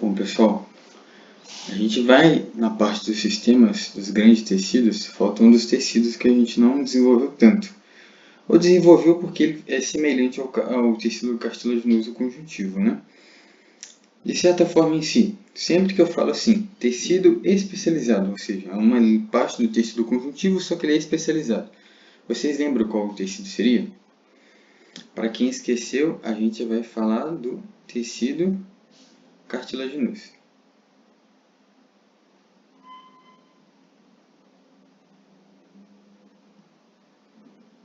Bom, pessoal, a gente vai na parte dos sistemas dos grandes tecidos, falta um dos tecidos que a gente não desenvolveu tanto. Ou desenvolveu porque ele é semelhante ao tecido cartilaginoso conjuntivo, né? De certa forma em si, sempre que eu falo assim, tecido especializado, ou seja, é uma parte do tecido conjuntivo, só que ele é especializado. Vocês lembram qual o tecido seria? Para quem esqueceu, a gente vai falar do tecido cartilaginoso.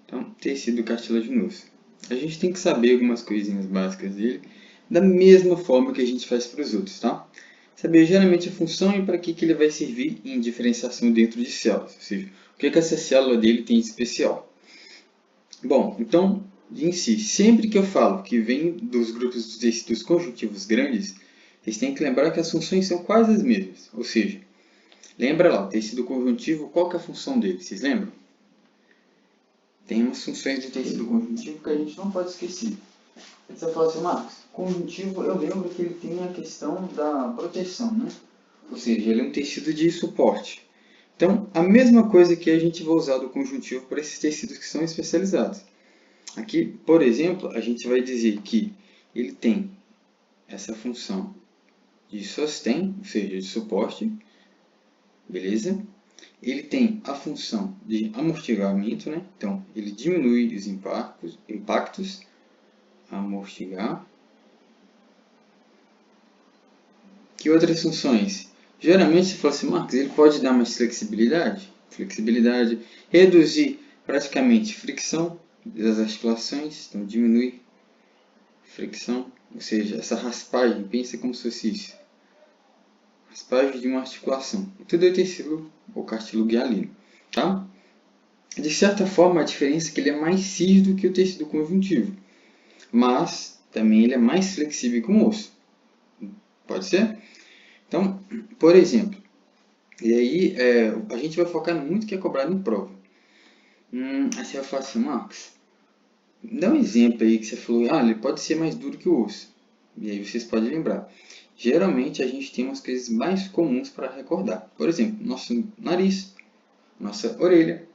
Então, tecido cartilaginoso. A gente tem que saber algumas coisinhas básicas dele, da mesma forma que a gente faz para os outros, tá? Saber geralmente a função e para que ele vai servir em diferenciação dentro de células, ou seja, o que essa célula dele tem de especial. Bom, então, em si, sempre que eu falo que vem dos grupos dos tecidos conjuntivos grandes, vocês têm que lembrar que as funções são quase as mesmas, ou seja, lembra lá, o tecido conjuntivo, qual que é a função dele? Vocês lembram? Tem umas funções do tecido conjuntivo que a gente não pode esquecer. Você fala assim, Marcos, conjuntivo, eu lembro que ele tem a questão da proteção, né? Ou seja, ele é um tecido de suporte. Então, a mesma coisa que a gente vai usar do conjuntivo para esses tecidos que são especializados. Aqui, por exemplo, a gente vai dizer que ele tem essa função de sostém, ou seja, de suporte, beleza? Ele tem a função de amortiguamento, né? Então, ele diminui os impactos, amortiguar. Que outras funções? Geralmente, se fosse Marcos, ele pode dar mais flexibilidade, reduzir praticamente fricção das articulações, então diminui fricção, ou seja, essa raspagem, pensa como se fosse isso, raspagem de uma articulação. E tudo é tecido ou cartílago hialino, tá? De certa forma, a diferença é que ele é mais rígido que o tecido conjuntivo, mas também ele é mais flexível que o osso. Pode ser? Então, por exemplo, e aí a gente vai focar muito que é cobrado em prova. Aí você vai falar assim, Marcos, dá um exemplo aí que você falou, ele pode ser mais duro que o osso. E aí vocês podem lembrar. Geralmente a gente tem umas coisas mais comuns para recordar. Por exemplo, nosso nariz, nossa orelha,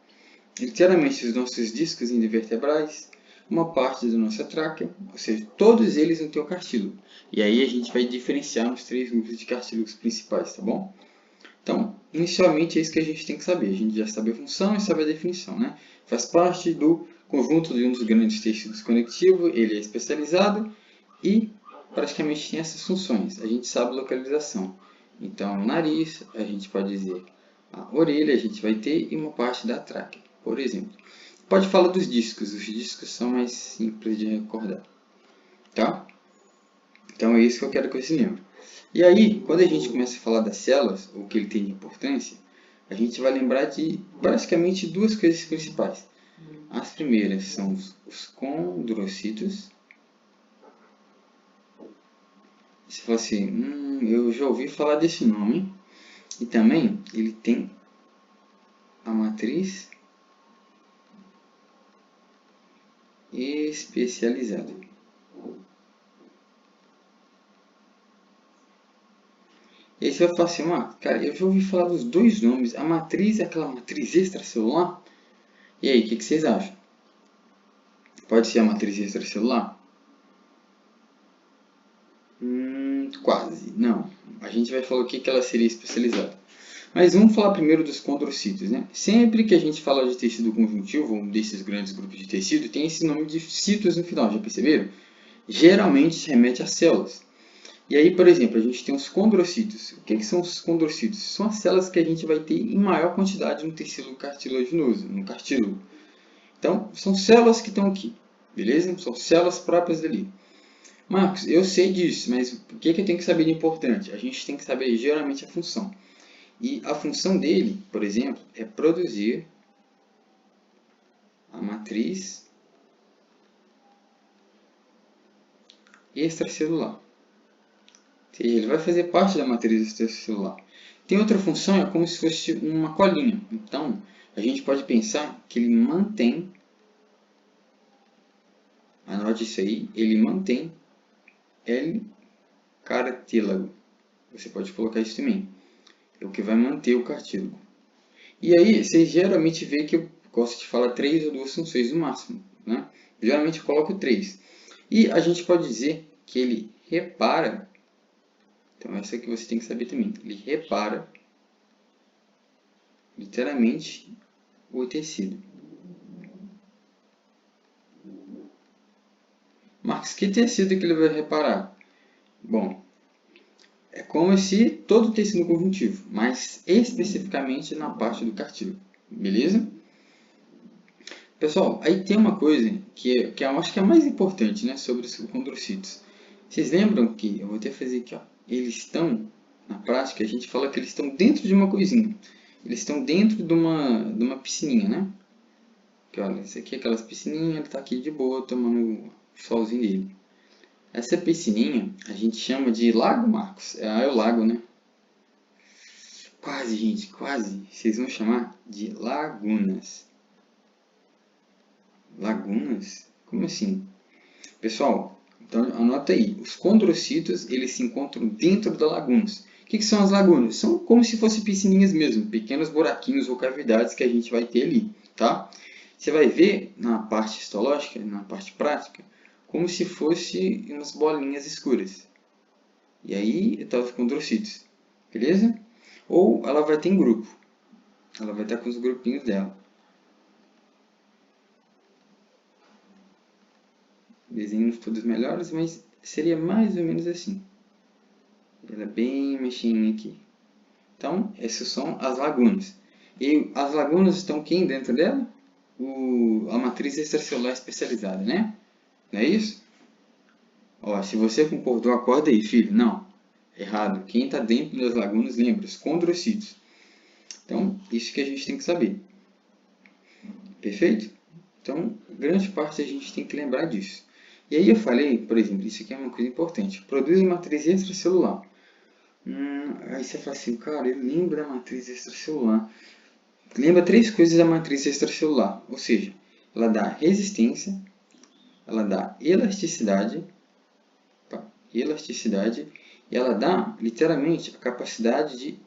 literalmente os nossos discos intervertebrais, uma parte da nossa tráquea, ou seja, todos eles vão ter o cartílago. E aí a gente vai diferenciar nos 3 grupos de cartílagos principais, tá bom? Então, inicialmente é isso que a gente tem que saber. A gente já sabe a função e sabe a definição, né? Faz parte do conjunto de um dos grandes tecidos conectivos, ele é especializado e praticamente tem essas funções. A gente sabe a localização. Então, nariz, a gente pode dizer a orelha, a gente vai ter e uma parte da tráquea, por exemplo. Pode falar dos discos, os discos são mais simples de recordar, tá? Então é isso que eu quero que você lembre. E aí, quando a gente começa a falar das células, o que ele tem de importância, a gente vai lembrar de basicamente 2 coisas principais. As primeiras são os condrocitos. Você fala assim, eu já ouvi falar desse nome. E também ele tem a matriz especializada. E aí você vai falar assim, cara, eu já ouvi falar dos 2 nomes. A matriz é aquela matriz extracelular? E aí, o que vocês acham? Pode ser a matriz extracelular? Quase, não. A gente vai falar o que ela seria especializada. Mas vamos falar primeiro dos condrocitos, né? Sempre que a gente fala de tecido conjuntivo, um desses grandes grupos de tecido, tem esse nome de citos no final, já perceberam? Geralmente se remete a células. E aí, por exemplo, a gente tem os condrocitos. O que são os condrocitos? São as células que a gente vai ter em maior quantidade no tecido cartilaginoso, no cartílago. Então, são células que estão aqui, beleza? São células próprias dali. Marcos, eu sei disso, mas o que eu tenho que saber de importante? A gente tem que saber geralmente a função. E a função dele, por exemplo, é produzir a matriz extracelular. Ele vai fazer parte da matriz extracelular. Tem outra função, é como se fosse uma colinha. Então, a gente pode pensar que ele mantém, anote isso aí, ele mantém L-cartílago. Você pode colocar isso também. É o que vai manter o cartílago. E aí, vocês geralmente vê que eu gosto de falar 3 ou 2 funções no máximo, né? Geralmente eu coloco 3. E a gente pode dizer que ele repara, então essa aqui você tem que saber também, ele repara literalmente o tecido. Marcos, que tecido que ele vai reparar? Bom, é como se todo o tecido conjuntivo, mas especificamente na parte do cartílago, beleza? Pessoal, aí tem uma coisa que eu acho que é a mais importante, né, sobre os condrocitos. Vocês lembram que, eu vou até fazer aqui, ó, eles estão, na prática, a gente fala que eles estão dentro de uma coisinha. Eles estão dentro de uma piscininha, né? Que, olha, esse aqui é aquelas piscininhas, ele está aqui de boa, tomando o solzinho dele. Essa piscininha a gente chama de lago, Marcos. É o lago, né? Quase, gente, quase. Vocês vão chamar de lagunas. Lagunas? Como assim? Pessoal, então anota aí. Os condrocitos, eles se encontram dentro das lagunas. O que são as lagunas? São como se fossem piscininhas mesmo, pequenos buraquinhos ou cavidades que a gente vai ter ali, tá? Você vai ver na parte histológica, na parte prática, como se fosse umas bolinhas escuras. E aí está os condrocitos, beleza? Ou ela vai ter em grupo. Ela vai estar com os grupinhos dela. Desenhos todos melhores, mas seria mais ou menos assim. Ela é bem mexinha aqui. Então, essas são as lagunas. E as lagunas estão quem dentro dela? A matriz extracelular especializada, né? Não é isso? Ó, se você concordou, acorda aí, filho. Não, errado. Quem está dentro das lagunas, lembra, os condrocitos. Então, isso que a gente tem que saber. Perfeito? Então, grande parte a gente tem que lembrar disso. E aí eu falei, por exemplo, isso aqui é uma coisa importante. Produz matriz extracelular. Aí você fala assim, cara, ele lembra da matriz extracelular. Lembra 3 coisas da matriz extracelular. Ou seja, ela dá resistência, ela dá elasticidade, e ela dá, literalmente, a capacidade de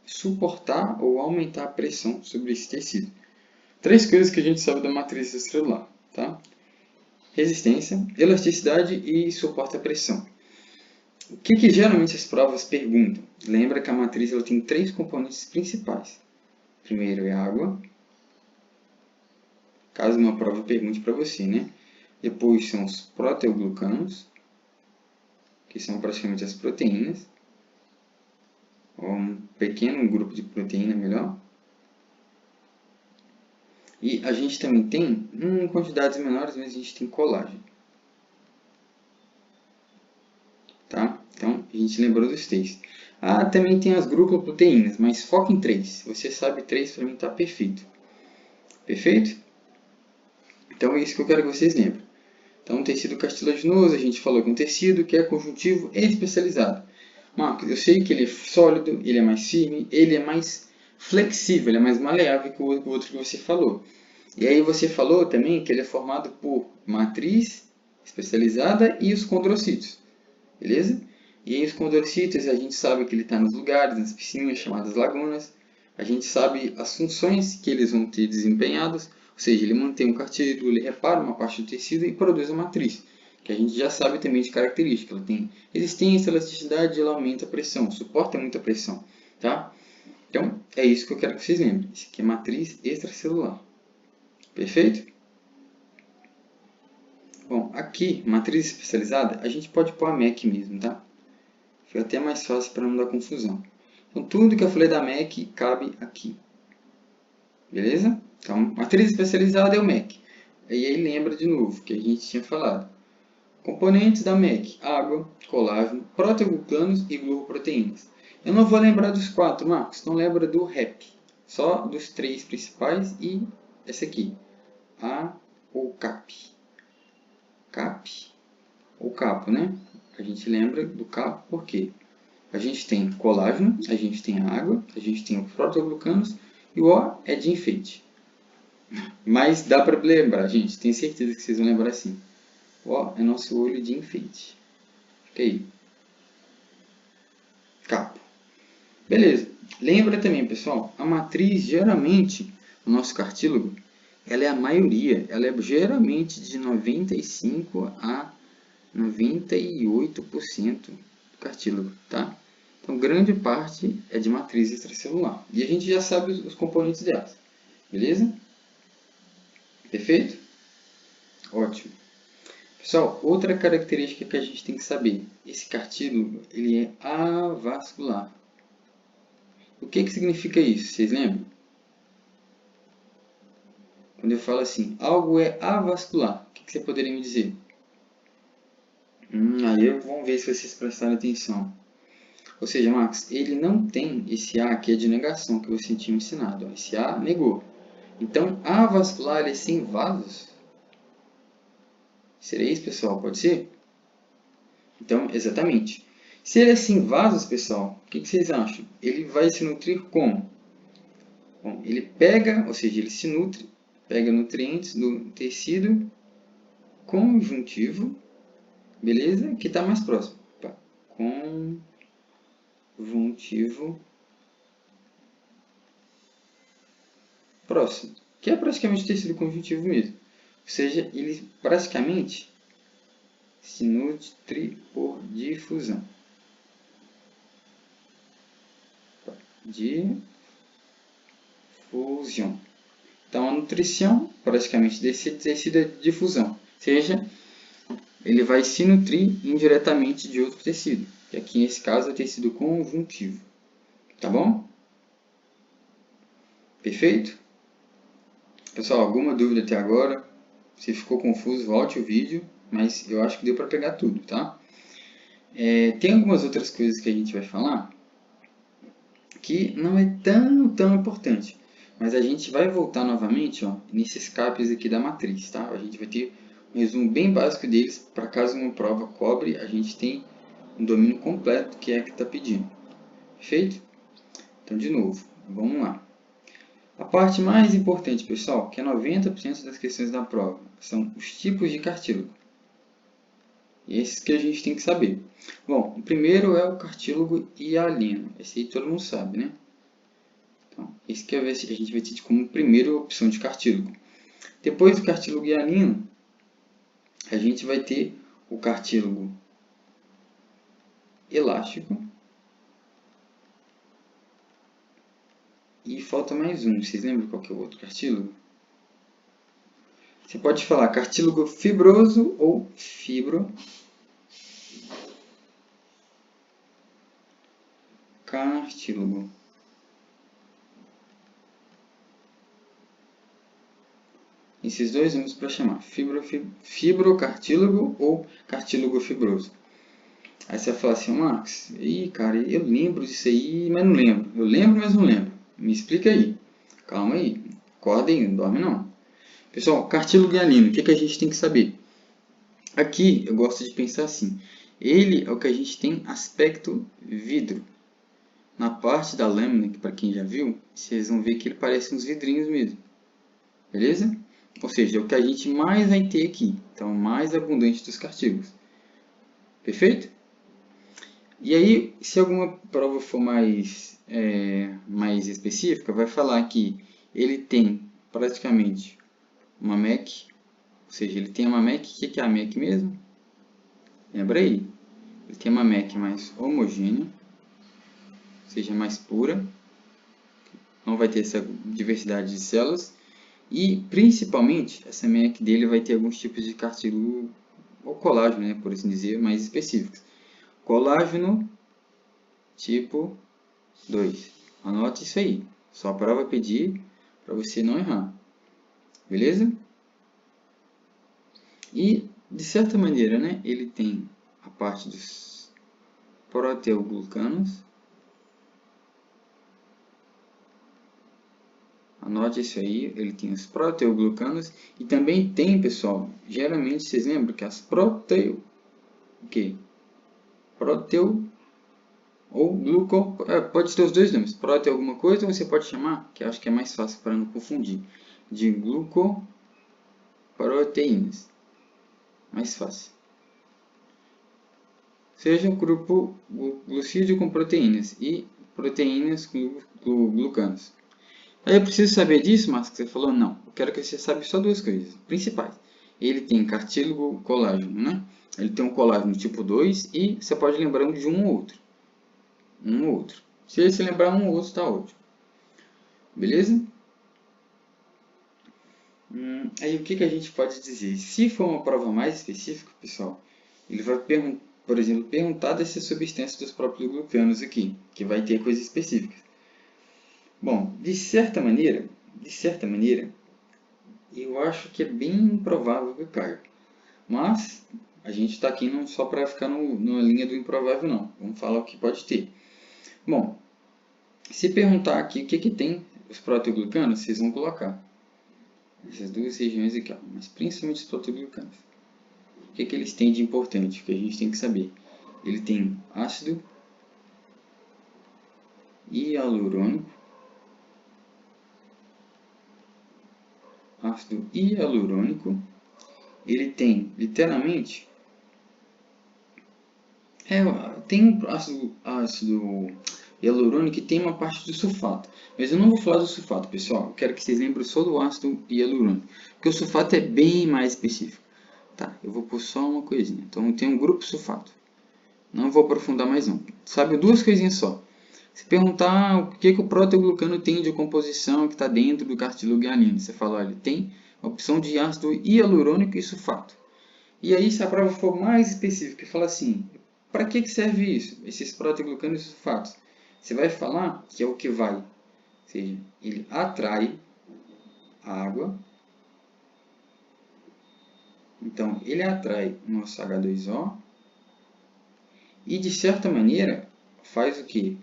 suportar ou aumentar a pressão sobre esse tecido. 3 coisas que a gente sabe da matriz extracelular, tá? Resistência, elasticidade e suporte à pressão. O que geralmente as provas perguntam? Lembra que a matriz ela tem 3 componentes principais. Primeiro é a água, caso uma prova pergunte para você, né? Depois são os proteoglucanos, que são praticamente as proteínas, ou um pequeno grupo de proteína melhor. E a gente também tem, em quantidades menores, mas a gente tem colágeno. Tá? Então, a gente lembrou dos 3. Também tem as glucoproteínas, mas foca em 3. Você sabe 3, para mim está perfeito. Perfeito? Então, é isso que eu quero que vocês lembrem. Então, tecido cartilaginoso, a gente falou que é um tecido que é conjuntivo e especializado. Marcos, eu sei que ele é sólido, ele é mais firme, ele é mais flexível, ele é mais maleável que o outro que você falou. E aí você falou também que ele é formado por matriz especializada e os condrocitos. Beleza? E aí os condrocitos, a gente sabe que ele está nos lugares, nas piscinas chamadas lagunas. A gente sabe as funções que eles vão ter desempenhados. Ou seja, ele mantém o cartílago, ele repara uma parte do tecido e produz a matriz. Que a gente já sabe também de característica. Ela tem resistência, elasticidade, ela aumenta a pressão, suporta muita pressão. Tá? Então, é isso que eu quero que vocês lembrem. Isso aqui é matriz extracelular. Perfeito? Bom, aqui, matriz especializada, a gente pode pôr a MEC mesmo, tá? Fica até mais fácil para não dar confusão. Então, tudo que eu falei da MEC cabe aqui. Beleza? Então, matriz especializada é o MEC. E aí lembra de novo que a gente tinha falado. Componentes da MEC: água, colágeno, proteoglucanos e glucoproteínas. Eu não vou lembrar dos 4, Marcos. Não lembra do REP. Só dos 3 principais e esse aqui. A ou CAP. CAP ou capo, né? A gente lembra do capo porque a gente tem colágeno, a gente tem água, a gente tem os proteoglucanos e o O é de enfeite. Mas dá para lembrar, gente. Tenho certeza que vocês vão lembrar assim. O O é nosso olho de enfeite. Fica aí. capa. Beleza. Lembra também, pessoal, a matriz, geralmente, o nosso cartílago, ela é a maioria, ela é geralmente de 95 a 98% do cartílago, tá? Então, grande parte é de matriz extracelular. E a gente já sabe os componentes delas, beleza? Perfeito? Ótimo. Pessoal, outra característica que a gente tem que saber, esse cartílago, ele é avascular. O que significa isso? Vocês lembram? Quando eu falo assim, algo é avascular, o que você poderia me dizer? Aí vamos ver se vocês prestaram atenção. Ou seja, Marcos, ele não tem esse A que é de negação que você tinha ensinado. Esse A negou. Então, avascular é sem vasos? Seria isso, pessoal? Pode ser? Então, exatamente. Se ele é sem vasos, pessoal, o que vocês acham? Ele vai se nutrir como? Bom, ele pega, ou seja, ele se nutre, pega nutrientes do tecido conjuntivo, beleza? Que está mais próximo. Conjuntivo próximo, que é praticamente o tecido conjuntivo mesmo. Ou seja, ele praticamente se nutre por difusão. Difusão. Então, a nutrição, praticamente, desse tecido é difusão. Ou seja, ele vai se nutrir indiretamente de outro tecido, que aqui nesse caso é o tecido conjuntivo. Tá bom? Perfeito? Pessoal, alguma dúvida até agora? Se ficou confuso, volte o vídeo, mas eu acho que deu para pegar tudo, tá? Tem algumas outras coisas que a gente vai falar que não é tão importante, mas a gente vai voltar novamente nesses capes aqui da matriz, tá? A gente vai ter um resumo bem básico deles, para caso uma prova cobre, a gente tem um domínio completo que é que está pedindo. Perfeito? Então, de novo, vamos lá. A parte mais importante, pessoal, que é 90% das questões da prova, são os tipos de cartílago. E esses que a gente tem que saber. Bom, o primeiro é o cartílago hialino. Esse aí todo mundo sabe, né? Então, esse que a gente vai ter como primeira opção de cartílago. Depois do cartílago hialino, a gente vai ter o cartílago elástico. E falta mais um. Vocês lembram qual que é o outro cartílago? Você pode falar cartílago fibroso ou fibrocartílago. Esses dois nomes para chamar fibrocartílago ou cartílago fibroso. Aí você vai falar assim, Marcos, cara, eu lembro disso aí, mas não lembro. Eu lembro, mas não lembro. Me explica aí. Calma aí. Acorda aí, não dorme não. Pessoal, cartílago hialino, o que a gente tem que saber? Aqui eu gosto de pensar assim. Ele é o que a gente tem aspecto vidro. Na parte da lâmina, que para quem já viu, vocês vão ver que ele parece uns vidrinhos mesmo. Beleza? Ou seja, é o que a gente mais vai ter aqui. Então, mais abundante dos cartílagos. Perfeito? E aí, se alguma prova for mais específica, vai falar que ele tem praticamente uma MEC, ou seja, ele tem uma MEC, o que é a MEC mesmo? Lembra aí? Ele tem uma MEC mais homogênea, ou seja, mais pura, não vai ter essa diversidade de células, e principalmente essa MEC dele vai ter alguns tipos de cartílago ou colágeno, né, por assim dizer, mais específicos. Colágeno tipo 2. Anote isso aí. Só a prova pedir para você não errar. Beleza? E, de certa maneira, né, ele tem a parte dos proteoglucanos. Anote isso aí. Ele tem os proteoglucanos. E também tem, pessoal, geralmente vocês lembram que as proteo ou gluco, pode ter os dois nomes, proteo alguma coisa, ou você pode chamar, que eu acho que é mais fácil para não confundir, de glucoproteínas. Mais fácil. seja o grupo glucídeo com proteínas e proteínas com glucanos. Aí eu preciso saber disso, mas você falou não. Eu quero que você saiba só duas coisas principais. Ele tem cartílago colágeno, né? Ele tem um colágeno tipo 2 e você pode lembrar de um ou outro. Um ou outro. Se você lembrar um ou outro, está ótimo. Beleza? Aí o que a gente pode dizer? Se for uma prova mais específica, pessoal, ele vai, por exemplo, perguntar dessas substâncias dos próprios glucanos aqui, que vai ter coisas específicas. Bom, de certa maneira, eu acho que é bem improvável que caia. Mas a gente está aqui não só para ficar na linha do improvável, não. Vamos falar o que pode ter. Bom, se perguntar aqui o que tem os proteoglucanos, vocês vão colocar essas duas regiões aqui, ó, mas principalmente os proteoglucanos. O que eles têm de importante, que a gente tem que saber? Ele tem ácido hialurônico, ele tem, literalmente, tem ácido hialurônico que tem uma parte do sulfato. Mas eu não vou falar do sulfato, pessoal. Eu quero que vocês lembrem só do ácido hialurônico, porque o sulfato é bem mais específico. Tá, eu vou pôr só uma coisinha. Então, tem um grupo sulfato. Não vou aprofundar mais não. Sabe, duas coisinhas só. Se perguntar o que o proteoglucano tem de composição que está dentro do cartílago hialino, você fala, olha, tem a opção de ácido hialurônico e sulfato. E aí, se a prova for mais específica, fala assim, para que serve isso? Esses proteoglucanos e sulfatos. Você vai falar que é o que vai, ou seja, ele atrai água. Então, ele atrai o nosso H2O e, de certa maneira, faz o quê?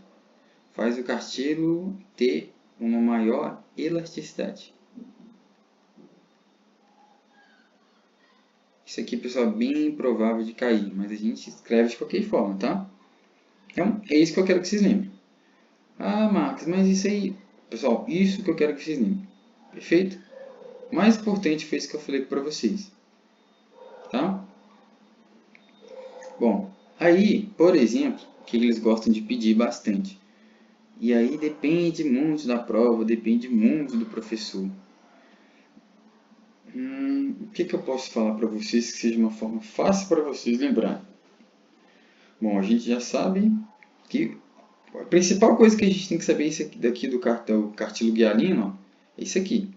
Faz o cartílago ter uma maior elasticidade. Isso aqui, pessoal, é bem improvável de cair, mas a gente escreve de qualquer forma, tá? Então, é isso que eu quero que vocês lembrem. Ah, Marcos, mas isso aí... Pessoal, isso que eu quero que vocês lembrem. Perfeito? O mais importante foi isso que eu falei para vocês. Tá? Bom, aí, por exemplo, o que eles gostam de pedir bastante. E aí depende muito da prova, depende muito do professor. O que eu posso falar para vocês que seja uma forma fácil para vocês lembrarem? Bom, a gente já sabe que a principal coisa que a gente tem que saber é isso aqui, daqui do cartílago hialino, é isso aqui.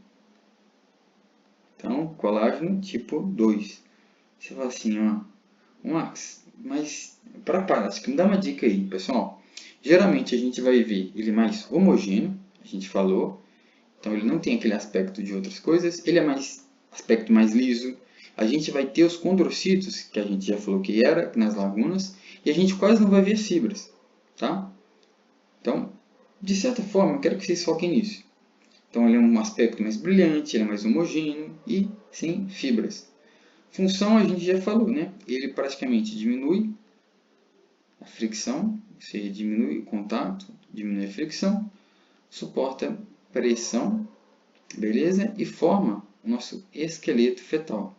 Então, colágeno tipo 2. Você fala assim, ó, Max, mas para prática, me dá uma dica aí, pessoal. Geralmente a gente vai ver ele mais homogêneo, a gente falou. Então ele não tem aquele aspecto de outras coisas, ele é mais aspecto mais liso. A gente vai ter os condrocitos, que a gente já falou que era nas lagunas, e a gente quase não vai ver fibras, tá? Então, de certa forma, eu quero que vocês foquem nisso. Então ele é um aspecto mais brilhante, ele é mais homogêneo e sem fibras. Função a gente já falou, né? Ele praticamente diminui a fricção, ou seja, diminui o contato, diminui a fricção, suporta pressão, beleza? E forma o nosso esqueleto fetal.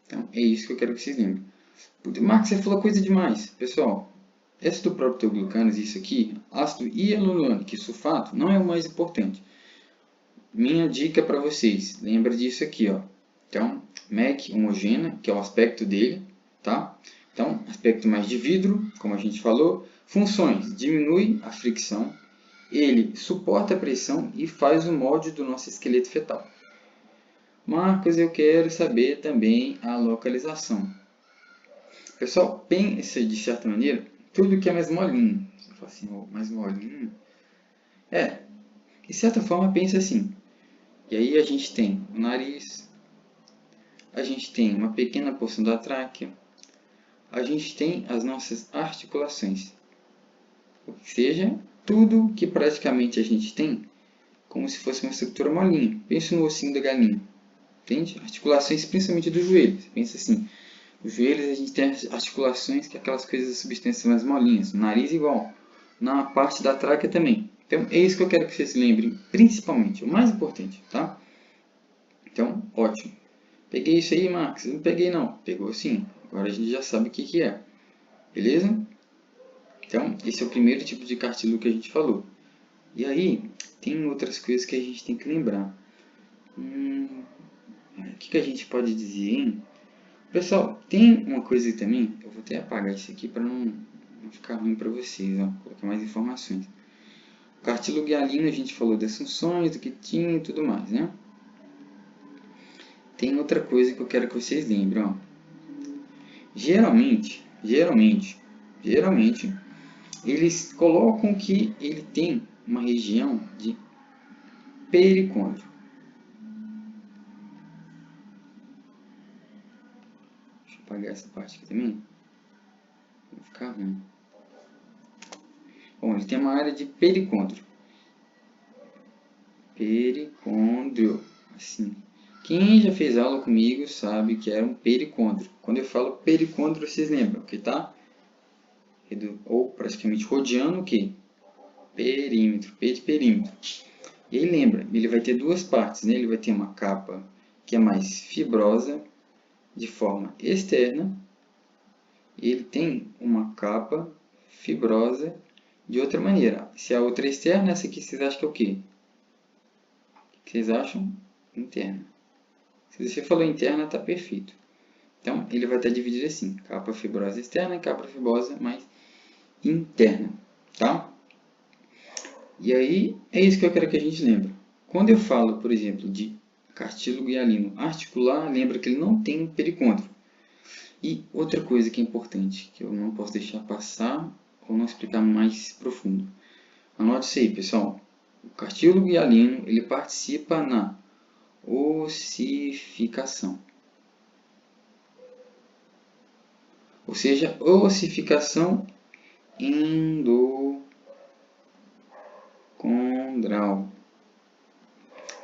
Então, é isso que eu quero que vocês lembrem. Marcos, você falou coisa demais. Pessoal, esse do proteoglucanos, isso aqui, ácido hialurônico e sulfato, não é o mais importante. Minha dica para vocês, lembra disso aqui, ó. Então, MEC homogênea, que é o aspecto dele, tá? Então, aspecto mais de vidro, como a gente falou. Funções, diminui a fricção, ele suporta a pressão e faz o molde do nosso esqueleto fetal. Marcos, eu quero saber também a localização. Pessoal, pensa de certa maneira, tudo que é mais molinho. Você fala assim, oh, mais molinho? De certa forma, pensa assim. E aí a gente tem o nariz, a gente tem uma pequena porção da tráquea, a gente tem as nossas articulações. Ou seja, tudo que praticamente a gente tem como se fosse uma estrutura molinha. Pensa no ossinho da galinha. Entende? Articulações principalmente do joelho. Você pensa assim, os joelhos a gente tem articulações que é aquelas coisas, substâncias mais molinhas. No nariz igual. Na parte da tráquea também. Então, é isso que eu quero que vocês se lembrem, principalmente, o mais importante, tá? Então, ótimo. Peguei isso aí, Max? Não peguei não. Pegou sim. Agora a gente já sabe o que é. Beleza? Então, esse é o primeiro tipo de cartílago que a gente falou. E aí, tem outras coisas que a gente tem que lembrar. O que a gente pode dizer, hein? Pessoal, tem uma coisa também. Eu vou até apagar isso aqui para não ficar ruim para vocês. Ó, colocar mais informações. O cartílago hialino, a gente falou das funções, do que tinha e tudo mais, né? Tem outra coisa que eu quero que vocês lembrem, ó. Geralmente, eles colocam que ele tem uma região de pericôndrio. Deixa eu apagar essa parte aqui também. Vai ficar ruim. Bom, ele tem uma área de pericôndrio. Pericôndrio, assim. Quem já fez aula comigo sabe que era um pericôndrio. Quando eu falo pericôndrio, vocês lembram que tá? Ou praticamente rodeando o quê? Perímetro, P de perímetro. E aí lembra, ele vai ter duas partes, né? Ele vai ter uma capa que é mais fibrosa, de forma externa, e ele tem uma capa fibrosa de outra maneira. Se a outra é externa, essa aqui vocês acham que é o quê? O que vocês acham? Interna. Se você falou interna, está perfeito. Então, ele vai estar dividido assim, capa fibrosa externa e capa fibrosa mais interna, tá? E aí, é isso que eu quero que a gente lembre. Quando eu falo, por exemplo, de cartílago hialino articular, lembra que ele não tem pericôndrio. E outra coisa que é importante, que eu não posso deixar passar ou não explicar mais profundo. Anote isso aí, pessoal. O cartílago hialino, ele participa na ossificação. Ou seja, ossificação endocondral.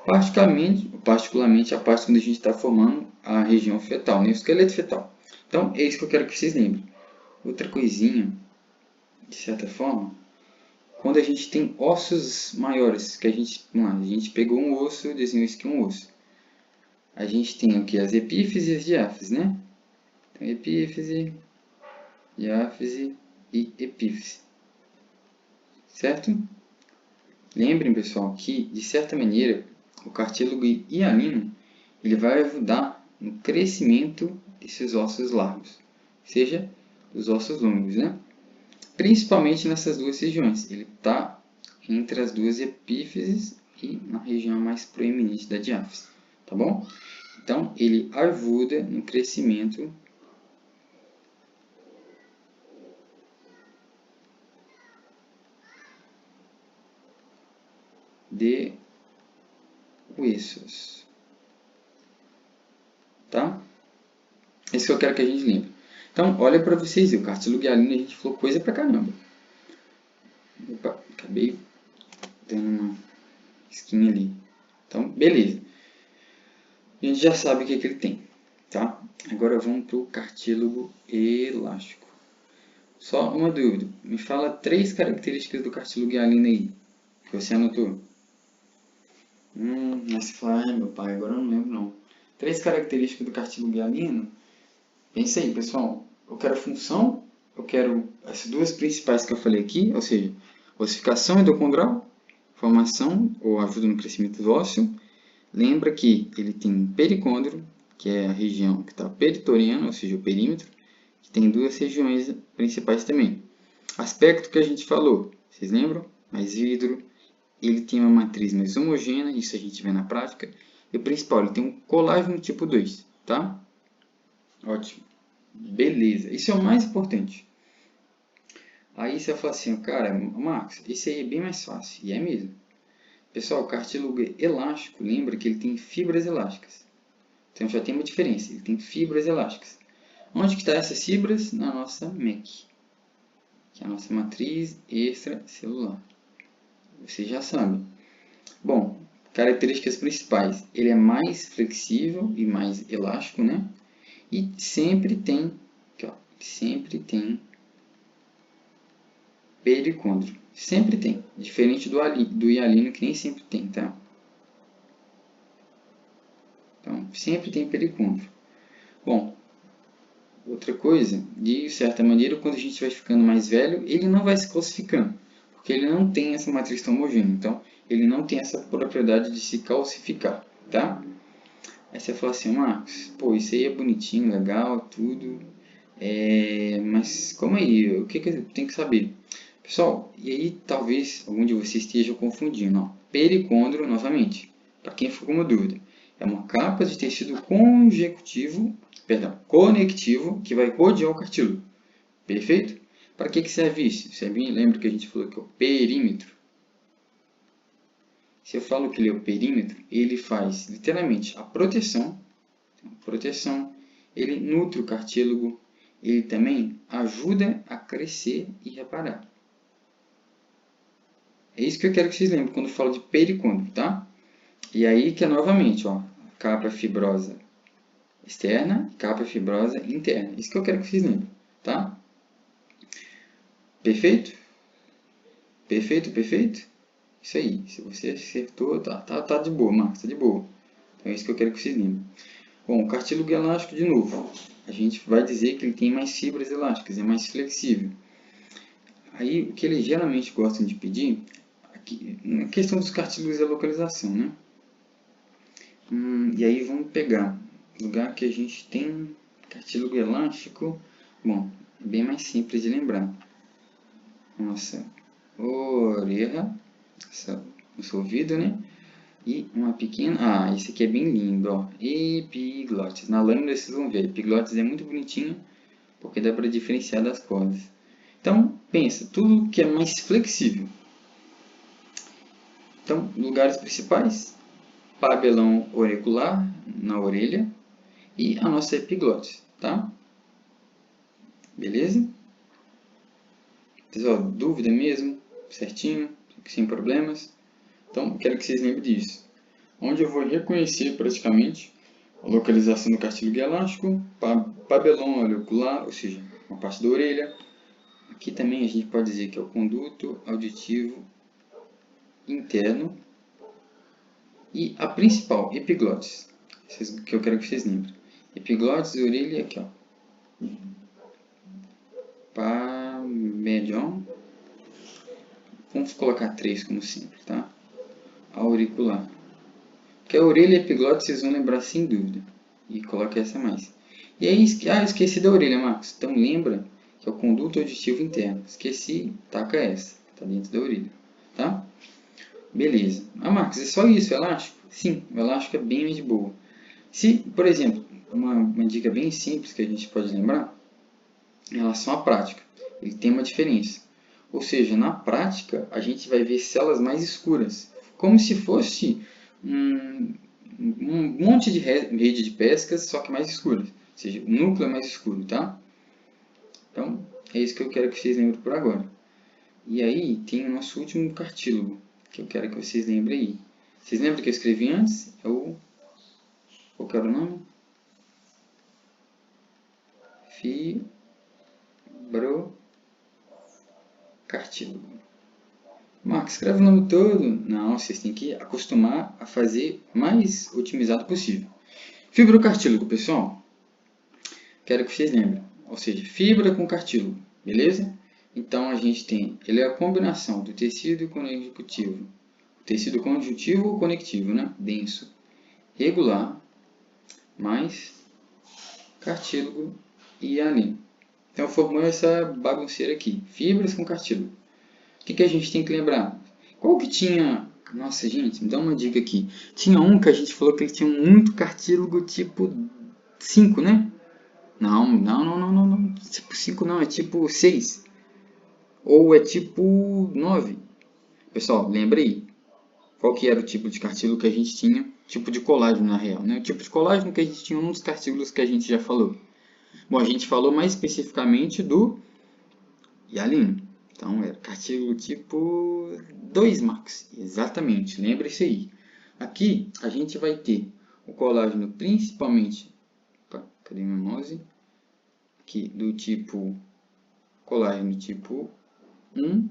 Particularmente a parte quando a gente está formando a região fetal, né? O esqueleto fetal. Então, é isso que eu quero que vocês lembrem. Outra coisinha, de certa forma, quando a gente tem ossos maiores, que a gente pegou um osso, desenhou isso aqui um osso. A gente tem aqui as epífises e as diáfises, né? Então, epífise, diáfise e epífise. Certo? Lembrem, pessoal, que, de certa maneira, o cartílago hialino ele vai ajudar no crescimento desses ossos largos, seja, dos ossos longos, né? Principalmente nessas duas regiões. Ele está entre as duas epífises e na região mais proeminente da diáfise, tá bom? Então, ele ajuda no crescimento de ossos, tá? Isso que eu quero que a gente lembre. Então, olha para vocês, o cartílago hialino a gente falou coisa pra caramba. Opa, acabei dando uma esquinha ali. Então, beleza. A gente já sabe o que ele tem, tá? Agora vamos para o cartílago elástico. Só uma dúvida. Me fala 3 características do cartílago hialino aí, que você anotou. Mas fala, meu pai, agora eu não lembro não. 3 características do cartílago hialino. Pensa aí, pessoal. Eu quero função, eu quero as duas principais que eu falei aqui, ou seja, ossificação endocondral, formação ou ajuda no crescimento ósseo. Lembra que ele tem pericôndrio, que é a região que está peritoriana, ou seja, o perímetro, que tem duas regiões principais também. Aspecto que a gente falou, vocês lembram? Mais vidro, ele tem uma matriz mais homogênea, isso a gente vê na prática. E o principal, ele tem um colágeno tipo 2, tá? Ótimo. Beleza, isso é o mais importante. Aí você fala assim, cara, Marcos, esse aí é bem mais fácil. E é mesmo. Pessoal, o cartílago elástico, lembra que ele tem fibras elásticas. Então já tem uma diferença, ele tem fibras elásticas. Onde que estão essas fibras? Na nossa MEC, que é a nossa matriz extracelular. Você já sabe. Bom, características principais. Ele é mais flexível e mais elástico, né? E sempre tem, aqui, ó, sempre tem pericôndrio. Sempre tem, diferente do hialino, que nem sempre tem, tá? Então, sempre tem pericôndrio. Bom, outra coisa, de certa maneira, quando a gente vai ficando mais velho, ele não vai se calcificando, porque ele não tem essa matriz tão homogênea, então ele não tem essa propriedade de se calcificar, tá? Aí você fala assim, Marcos, pô, isso aí é bonitinho, legal, tudo, mas como aí, o que eu tenho que saber? Pessoal, e aí talvez algum de vocês esteja confundindo, ó, pericôndrio, novamente, para quem ficou com uma dúvida, é uma capa de tecido conectivo que vai rodear o cartílago. Perfeito? Para que serve isso? Lembra que a gente falou que é o perímetro? Se eu falo que ele é o perímetro, ele faz literalmente a proteção, ele nutre o cartílago, ele também ajuda a crescer e reparar. É isso que eu quero que vocês lembrem quando eu falo de pericôndrio, tá? E aí que é novamente, ó, capa fibrosa externa, capa fibrosa interna. Isso que eu quero que vocês lembrem, tá? Perfeito? Perfeito, perfeito? Isso aí. Se você acertou, tá de boa, Marcos, tá de boa. Então é isso que eu quero que vocês lembrem. Bom, o cartílago elástico, de novo, a gente vai dizer que ele tem mais fibras elásticas, é mais flexível. Aí, o que eles geralmente gostam de pedir, aqui, na questão dos cartílagos é a localização, né? E aí vamos pegar lugar que a gente tem cartílago elástico. Bom, é bem mais simples de lembrar. Nossa orelha, nosso ouvido, né? E uma pequena... esse aqui é bem lindo, ó. Epiglotis. Na lâmina vocês vão ver, epiglotis é muito bonitinho, porque dá para diferenciar das cordas. Então, pensa, tudo que é mais flexível. Então, lugares principais, pabelão auricular na orelha e a nossa epiglotis, tá? Beleza? Pessoal, dúvida mesmo? Certinho? Sem problemas? Então, quero que vocês lembrem disso. Onde eu vou reconhecer praticamente a localização do cartílago elástico, pabelão auricular, ou seja, uma parte da orelha. Aqui também a gente pode dizer que é o conduto auditivo interno. E a principal, epiglotis, que eu quero que vocês lembrem. Epiglotis, orelha, aqui ó. Pabelão. Vamos colocar 3 como simples, tá? Auricular. Que a orelha e a epiglotis vocês vão lembrar sem dúvida. E coloque essa mais. E aí, esqueci da orelha, Marcos. Então lembra que é o conduto auditivo interno. Esqueci, taca essa. Está dentro da orelha. Tá? Beleza. Marcos, é só isso, o elástico? Sim, o elástico é bem mais de boa. Se, por exemplo, uma dica bem simples que a gente pode lembrar, em relação à prática, ele tem uma diferença. Ou seja, na prática, a gente vai ver células mais escuras, como se fosse um monte de rede de pescas, só que mais escuras. Ou seja, o núcleo é mais escuro, tá? Então, é isso que eu quero que vocês lembrem por agora. E aí, tem o nosso último cartílago, que eu quero que vocês lembrem aí. Vocês lembram que eu escrevi antes? Qual que era o nome? Fibrocartílago. Marcos, escreve o nome todo. Não, vocês têm que acostumar a fazer o mais otimizado possível. Fibrocartílago, pessoal. Quero que vocês lembrem. Ou seja, fibra com cartílago. Beleza? Então, a gente tem... Ele é a combinação do tecido conjuntivo. Tecido conjuntivo ou conectivo, né? Denso. Regular. Mais cartílago e hialino. Então, formou essa bagunceira aqui. Fibras com cartílago. O que a gente tem que lembrar? Qual que tinha... Nossa, gente, me dá uma dica aqui. Tinha um que a gente falou que ele tinha muito cartílago tipo 5, né? Não. Tipo 5 não, é tipo 6. Ou é tipo 9. Pessoal, lembra aí. Qual que era o tipo de cartílago que a gente tinha? Tipo de colágeno, na real, né? O tipo de colágeno que a gente tinha nos cartílagos que a gente já falou. Bom, a gente falou mais especificamente do hialino. Então, era cartílago tipo 2, Max. Exatamente, lembra isso aí. Aqui, a gente vai ter o colágeno principalmente... Opa, cadê meu mouse? Aqui, do tipo colágeno tipo 1,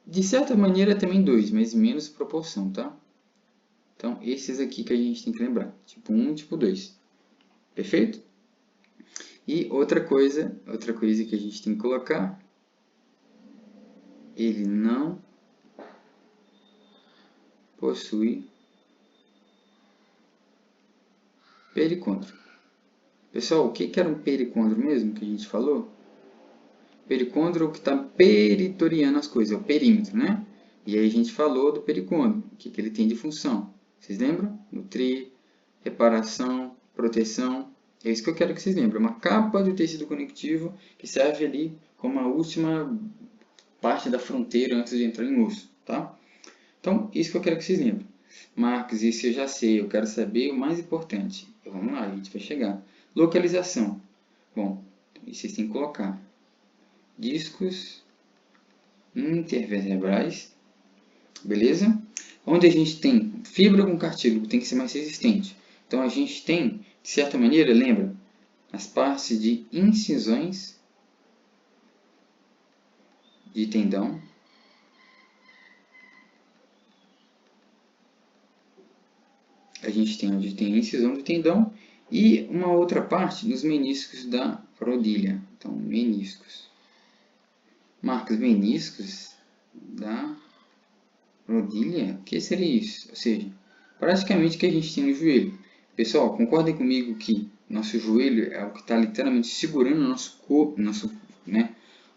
de certa maneira também 2, mas menos proporção, tá? Então, esses aqui que a gente tem que lembrar, tipo 1 e tipo 2. Perfeito? E outra coisa que a gente tem que colocar, ele não possui pericôndrio. Pessoal, o que era um pericôndrio mesmo que a gente falou? Pericôndrio é o que está peritoriando as coisas, é o perímetro, né? E aí a gente falou do pericôndrio, o que ele tem de função. Vocês lembram? Nutrir, reparação, proteção. É isso que eu quero que vocês lembrem. Uma capa do tecido conectivo que serve ali como a última parte da fronteira antes de entrar em osso, tá? Então, isso que eu quero que vocês lembrem. Marcos, isso eu já sei, eu quero saber o mais importante. Então, vamos lá, a gente vai chegar. Localização. Bom, isso vocês têm que colocar. Discos intervertebrais, beleza? Onde a gente tem fibra com cartílago, tem que ser mais resistente. Então, a gente tem, de certa maneira, lembra, as partes de incisões de tendão, a gente tem onde tem a incisão do tendão e uma outra parte nos meniscos da rodilha. Então, meniscos. Marcos, meniscos da rodilha? O que seria isso? Ou seja, praticamente o que a gente tem no joelho. Pessoal, concordem comigo que nosso joelho é o que está literalmente segurando o nosso corpo, nosso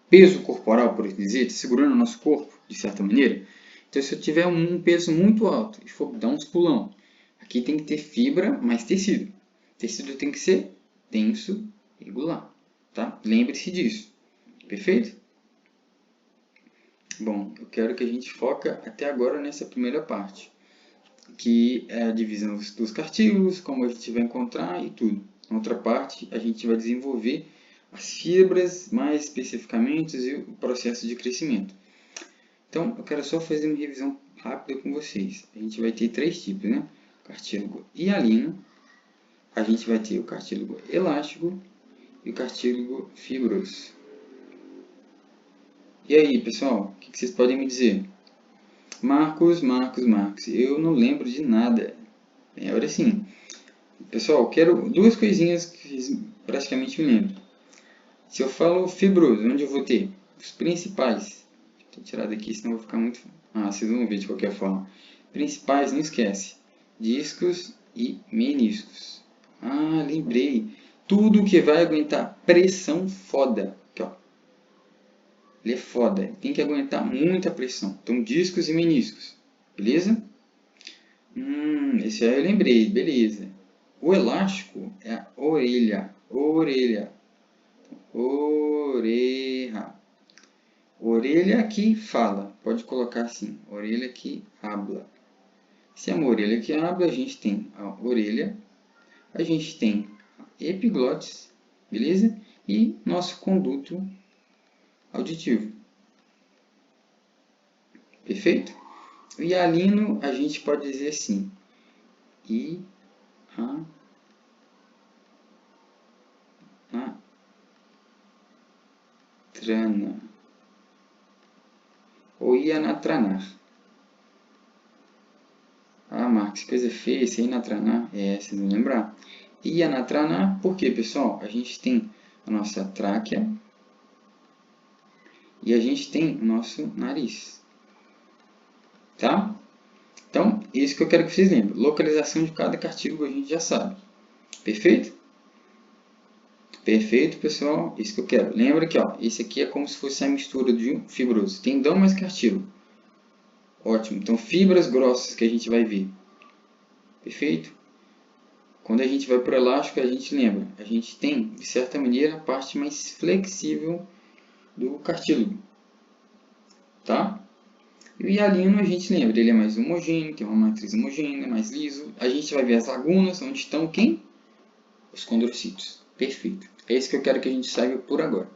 peso corporal, por assim dizer, segurando o nosso corpo, de certa maneira. Então, se eu tiver um peso muito alto e for dar uns pulão, aqui tem que ter fibra, mais tecido. O tecido tem que ser denso, regular. Tá? Lembre-se disso. Perfeito? Bom, eu quero que a gente foca até agora nessa primeira parte, que é a divisão dos cartílagos, como a gente vai encontrar e tudo. Na outra parte, a gente vai desenvolver as fibras, mais especificamente, e o processo de crescimento. Então, eu quero só fazer uma revisão rápida com vocês. A gente vai ter 3 tipos, né? Cartílago hialino, a gente vai ter o cartílago elástico e o cartílago fibroso. E aí, pessoal, o que vocês podem me dizer? Marcos, eu não lembro de nada. Agora sim. Pessoal, quero 2 coisinhas que praticamente me lembro. Se eu falo fibroso, onde eu vou ter? Os principais. Deixa eu tirar daqui, senão eu vou ficar muito... vocês vão ver de qualquer forma. Principais, não esquece. Discos e meniscos. Lembrei. Tudo que vai aguentar pressão foda. Aqui, ó. Ele é foda. Ele tem que aguentar muita pressão. Então, discos e meniscos. Beleza? Esse aí eu lembrei. Beleza. O elástico é a orelha. Orelha. Orelha que fala. Pode colocar assim. Orelha que habla. Se é uma orelha que habla, a gente tem a orelha. A gente tem a epiglotis. Beleza? E nosso conduto auditivo. Perfeito? O hialino, a gente pode dizer assim. Trana ou Ianatranar. Marcos, que coisa feia, esse Ianatranar, vocês vão lembrar. Ianatranar, por quê, pessoal? A gente tem a nossa tráquea e a gente tem o nosso nariz. Tá? Então, isso que eu quero que vocês lembrem. Localização de cada cartílago a gente já sabe. Perfeito? Perfeito, pessoal. Isso que eu quero. Lembra que esse aqui é como se fosse a mistura de um fibroso. Tendão mais cartílago. Ótimo. Então, fibras grossas que a gente vai ver. Perfeito? Quando a gente vai para o elástico, a gente lembra. A gente tem, de certa maneira, a parte mais flexível do cartílago. Tá? E o hialino, a gente lembra. Ele é mais homogêneo, tem uma matriz homogênea, mais liso. A gente vai ver as lagunas, onde estão quem? Os condrocitos. Perfeito. É isso que eu quero que a gente saiba por agora.